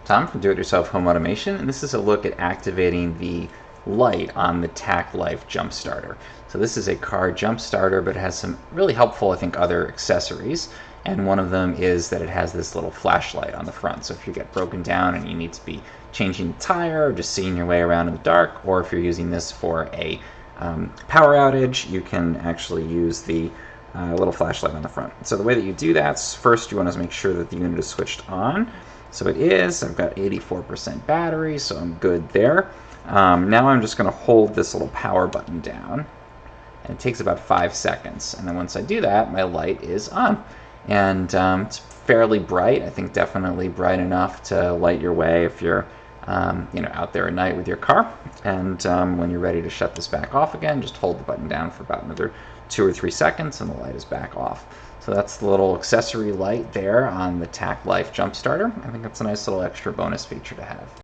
Tom from Do-It-Yourself Home Automation, and this is a look at activating the light on the Tacklife Jumpstarter. So this is a car jump starter, but it has some really helpful, I think, other accessories. And one of them is that it has this little flashlight on the front. So if you get broken down and you need to be changing the tire or just seeing your way around in the dark, or if you're using this for a power outage, you can actually use the little flashlight on the front. So the way that you do that, first you want to make sure that the unit is switched on. So it is. I've got 84% battery, so I'm good there. Now I'm just going to hold this little power button down, and it takes about 5 seconds. And then once I do that, my light is on. And it's fairly bright. I think definitely bright enough to light your way if you're out there at night with your car. And when you're ready to shut this back off again, just hold the button down for about another 2 or 3 seconds and the light is back off. So that's the little accessory light there on the Tacklife Jumpstarter. I think that's a nice little extra bonus feature to have.